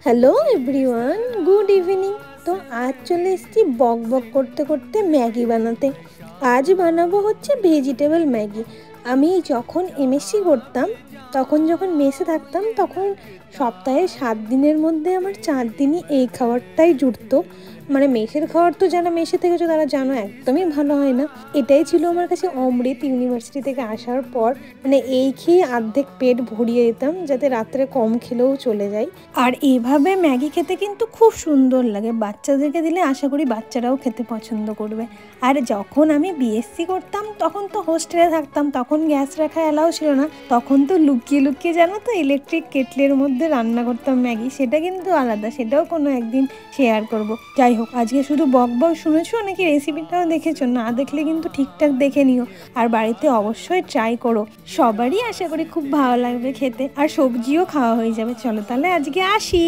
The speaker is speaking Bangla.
Hello everyone, good evening. তো আজ চলে এসেছি বক বক করতে করতে ম্যাগি বানাতে। আজ বানাবো হচ্ছে ভেজিটেবল ম্যাগি। আমি যখন এমএসসি করতাম, যখন মেসে থাকতাম, তখন সপ্তাহে 7 দিনের মধ্যে আমার 4 দিনই এই খাবারটাই জুটতো। মানে মেসের খাবার তো যারা মেসে থেকেছো তারা জানো একদমই ভালো হয় না। এটাই ছিল আমার কাছে অমৃত। ইউনিভার্সিটি থেকে আসার পর মানে এই খেয়ে অর্ধেক পেট ভরিয়ে দিতাম, যাতে রাত্রে কম খেলেও চলে যায়। আর এইভাবে ম্যাগি খেতে কিন্তু খুব সুন্দর লাগে। বাচ্চাদেরকে দিলে আশা করি বাচ্চারাও খেতে পছন্দ করবে। আর যখন আমি বিএসসি করতাম তখন তো হোস্টেলে থাকতাম, তখন গ্যাস রাখা অ্যালাউ ছিল না। তখন তো লুকিয়ে লুকিয়ে জানো তো ইলেকট্রিক কেটলের মধ্যে রান্না করতাম ম্যাগি। সেটা কিন্তু আলাদা, সেটাও কোনো একদিন শেয়ার করব। যাই হোক, আজকে শুধু বক বক শুনেছো নাকি রেসিপিটাও দেখেছো? না দেখলে কিন্তু ঠিকঠাক দেখে নিও, আর বাড়িতে অবশ্যই ট্রাই করো। সবারই আশা করি খুব ভালো লাগবে খেতে, আর সবজিও খাওয়া হয়ে যাবে। চলো তাহলে আজকে আসি।